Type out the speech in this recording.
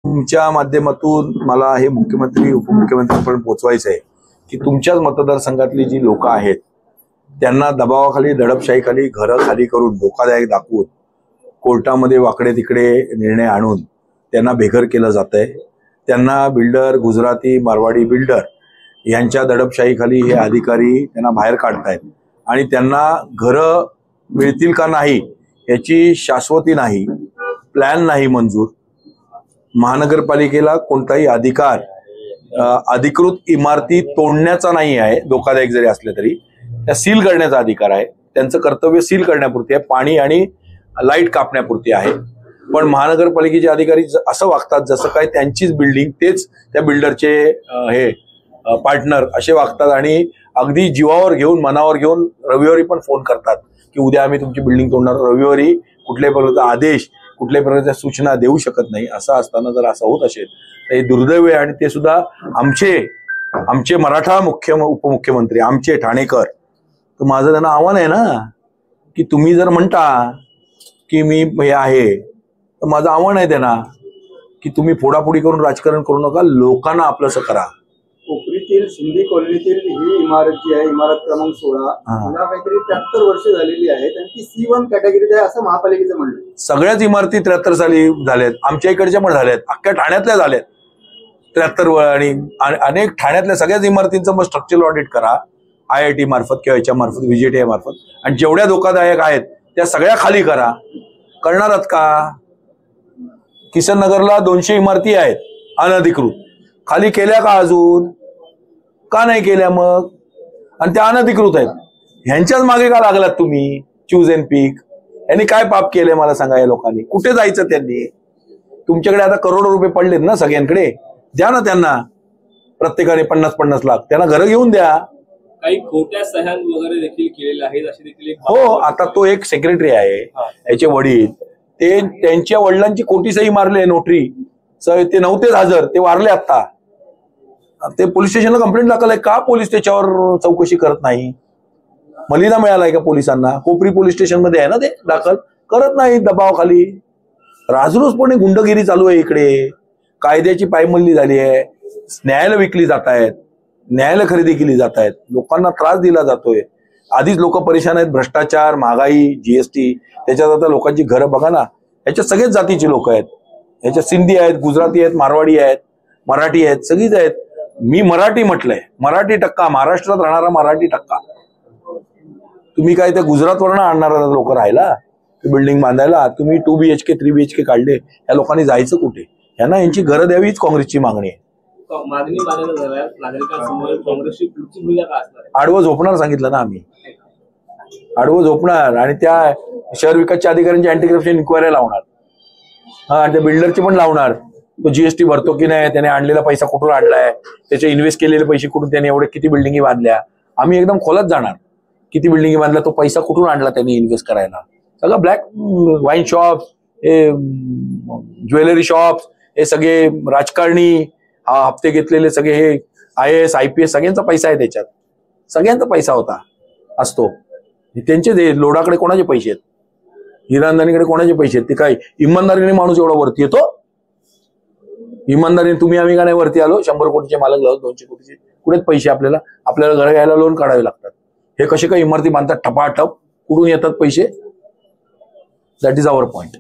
तुमच्या माध्यमातून मला हे मुख्यमंत्री उपमुख्यमंत्र्यांपर्यंत पोहोचवायचं आहे की तुमच्याच मतदारसंघातली जी लोक आहेत त्यांना दबावाखाली दडपशाहीखाली घरं खाली करून धोकादायक दाखवून कोर्टामध्ये वाकडे तिकडे निर्णय आणून त्यांना बेघर केलं जातंय। त्यांना बिल्डर गुजराती मारवाडी बिल्डर यांच्या दडपशाहीखाली हे अधिकारी त्यांना बाहेर काढतायत आणि त्यांना घरं मिळतील का नाही याची शाश्वती नाही, प्लॅन नाही मंजूर। महानगरपालिकेला कोणताही अधिकार अधिकृत इमारती तोडण्याचा नाही आहे, धोकादायक जरी असले तरी त्या सील करण्याचा अधिकार आहे। त्यांचं कर्तव्य सील करण्यापुरती आहे, पाणी आणि लाईट कापण्यापुरती आहे। पण महानगरपालिकेचे अधिकारी असं वागतात जसं काय त्यांचीच बिल्डिंग तेच त्या बिल्डरचे हे पार्टनर असे वागतात आणि अगदी जीवावर घेऊन मनावर घेऊन रविवारी पण फोन करतात की उद्या आम्ही तुमची बिल्डिंग तोडणार। रविवारी कुठल्याही प्रकारचा आदेश कुठल्याही प्रकारच्या सूचना देऊ शकत नाही। असं असताना जर असं होत असेल तर हे दुर्दैव आहे आणि ते सुद्धा आमचे मराठा उपमुख्यमंत्री आमचे ठाणेकर। तर माझं त्यांना आव्हान आहे ना की तुम्ही जर म्हणता की मी हे आहे तर माझं आव्हान आहे त्यांना की तुम्ही फोडाफोडी करून राजकारण करू नका, लोकांना आपलंसं करा। कोपरीतील सिंधी कॉलनीतील ही इमारत जी आहे इमारत क्रमांक 16 तिला काहीतरी 73 वर्ष झालेली आहेत आणि ती C1 कॅटेगरीत आहे असं महापालिकेचं म्हणणं आहे। सगळ्याच इमारती 73 साली झाल्यात, आमच्या इकडच्या पण झाल्यात, अख्ख्या ठाण्यातल्या झाल्यात 73 आणि अनेक ठाण्यातल्या सगळ्याच इमारतींचं मग स्ट्रक्चरल ऑडिट करा IIT मार्फत किंवा याच्या मार्फत VJTI मार्फत आणि जेवढ्या धोकादायक आहेत त्या सगळ्या खाली करा। करणार आहात का? किसन नगरला 200 इमारती आहेत अनधिकृत, खाली केल्या का अजून? का नाही केल्या मग? आणि त्या अनधिकृत आहेत, ह्यांच्याच मागे का लागलात तुम्ही? चूज अँड पिक यांनी काय पाप केलंय मला सांगा। या लोकांनी कुठे जायचं? त्यांनी तुमच्याकडे आता करोडो रुपये पडलेत ना सगळ्यांकडे, द्या ना त्यांना प्रत्येकाने 50-50 लाख, त्यांना घरं घेऊन द्या। काही खोट्या सह्या वगैरे देखील केलेल्या आहेत अशी देखील हो, आता तो एक सेक्रेटरी आहे याचे वडील, ते त्यांच्या वडिलांची खोटी सही मारले नोटरी, ते नव्हतेच हजर, ते वारले आता। ते पोलीस स्टेशनला कंप्लेंट दाखल का पोलीस त्याच्यावर चौकशी करत नाही? मलिदा मिळालाय का पोलिसांना? कोपरी पोलीस स्टेशन मध्ये आहे ना ते दाखल, करत नाही दबावाखाली। राजरोसपणे गुंडगिरी चालू आहे इकडे, कायद्याची पायमल्ली झाली आहे, न्यायालय विकली जात आहेत, न्यायालय खरेदी केली जात आहेत, लोकांना त्रास दिला जातोय। आधीच लोक परेशान आहेत, भ्रष्टाचार, महागाई, GST, त्याच्यात आता लोकांची घरं बघा ना, याच्यात सगळेच जातीचे लोक आहेत, याच्यात सिंधी आहेत, गुजराती आहेत, मारवाडी आहेत, मराठी आहेत, सगळीच आहेत। मी मराठी म्हटलंय, मराठी टक्का, महाराष्ट्रात राहणारा मराठी टक्का। तुम्ही काय त्या गुजरातवरनं आणणारा लोक राहिला बिल्डिंग बांधायला? तुम्ही 2 BHK 3 BHK काढले, या लोकांनी जायचं कुठे? यांना यांची घरं द्यावी हीच काँग्रेसची मागणी आहे। मागणी मानायला झाल्यास नागरिकांसमोर काँग्रेसची पुढची भूमिका काय असणार आहे? आडवं झोपणार सांगितलं ना आम्ही, आडवं झोपणार आणि त्या शहर विकासच्या अधिकाऱ्यांची अँटी करप्शन इन्क्वायरी लावणार, आणि त्या बिल्डरची पण लावणार। तो GST भरतो की नाही, त्याने आणलेला पैसा कुठून आणलाय, त्याचे इन्व्हेस्ट केलेले पैसे कुठून, त्याने एवढे किती बिल्डिंगी बांधल्या, आम्ही एकदम खोलात जाणार। किती बिल्डिंगी बांधल्या, तो पैसा कुठून आणला त्यांनी इन्व्हेस्ट करायला, सगळं ब्लॅक वाईन शॉप्स, हे ज्वेलरी शॉप्स, हे सगळे राजकारणी हप्ते घेतलेले सगळे हे IAS IPS सगळ्यांचा पैसा आहे त्याच्यात, सगळ्यांचा पैसा होता असतो। त्यांचे लोडाकडे कोणाचे पैसे आहेत, हिरांदानीकडे कोणाचे पैसे आहेत? ते काय इमानदारीने माणूस एवढा वरती येतो? इमानदारीने तुम्ही आम्ही का नाही वरती आलो? 100 कोटीचे मालक लावत 200 कोटीचे कुठेच पैसे आपल्याला घर घ्यायला लोन काढावे लागतात। हे कसे काय इमारती बांधतात ठपाठप, कुठून येतात पैसे? That is our point.